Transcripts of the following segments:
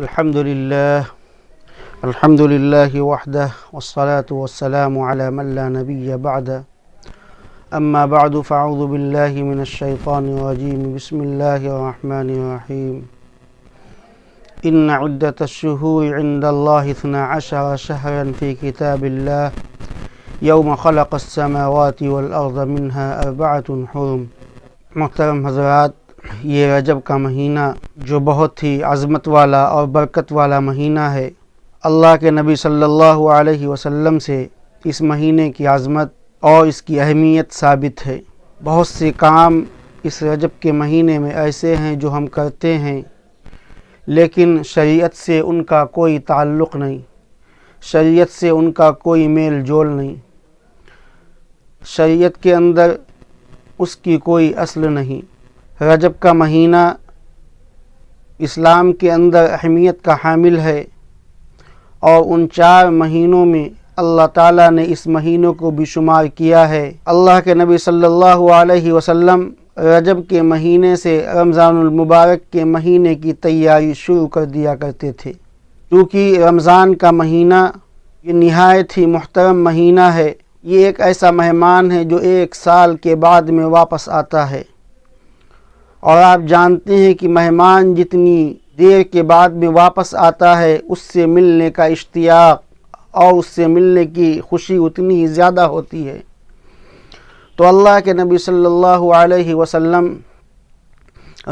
الحمد لله وحده والصلاة والسلام على من لا نبي بعده أما بعد فأعوذ بالله من الشيطان الرجيم بسم الله الرحمن الرحيم إن عدة الشهور عند الله 12 شهرا في كتاب الله يوم خلق السماوات والأرض منها 4 حرم۔ محترم حضرات، یہ رجب کا مہینہ جو بہت ہی عظمت والا اور برکت والا مہینہ ہے، اللہ کے نبی صلی اللہ علیہ وسلم سے اس مہینے کی عظمت اور اس کی اہمیت ثابت ہے۔ بہت سے کام اس رجب کے مہینے میں ایسے ہیں جو ہم کرتے ہیں لیکن شریعت سے ان کا کوئی تعلق نہیں، شریعت سے ان کا کوئی میل جول نہیں، شریعت کے اندر اس کی کوئی اصل نہیں۔ رجب کا مہینہ اسلام کے اندر اہمیت کا حامل ہے، اور ان 4 مہینوں میں اللہ تعالیٰ نے اس مہینوں کو بھی شمار کیا ہے۔ اللہ کے نبی صلی اللہ علیہ وسلم رجب کے مہینے سے رمضان المبارک کے مہینے کی تیاری شروع کر دیا کرتے تھے، کیونکہ رمضان کا مہینہ یہ نہایت ہی محترم مہینہ ہے۔ یہ ایک ایسا مہمان ہے جو 1 سال کے بعد میں واپس آتا ہے، اور آپ جانتے ہیں کہ مہمان جتنی دیر کے بعد میں واپس آتا ہے اس سے ملنے کا اشتیاق اور اس سے ملنے کی خوشی اتنی ہی زیادہ ہوتی ہے۔ تو اللہ کے نبی صلی اللہ علیہ وسلم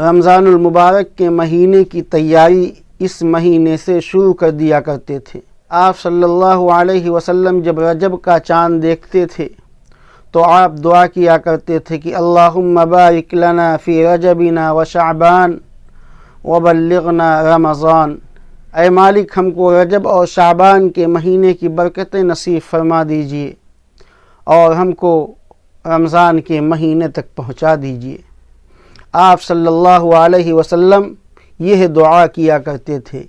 رمضان المبارک کے مہینے کی تیاری اس مہینے سے شروع کر دیا کرتے تھے۔ آپ صلی اللہ علیہ وسلم جب رجب کا چاند دیکھتے تھے تو آپ دعا کیا کرتے تھے کہ اللہم بارک لنا فی رجبنا و شعبان وبلغنا رمضان، اے مالک ہم کو رجب اور شعبان کے مہینے کی برکتیں نصیب فرما دیجئے اور ہم کو رمضان کے مہینے تک پہنچا دیجئے۔ آپ صلی اللہ علیہ وسلم یہ دعا کیا کرتے تھے۔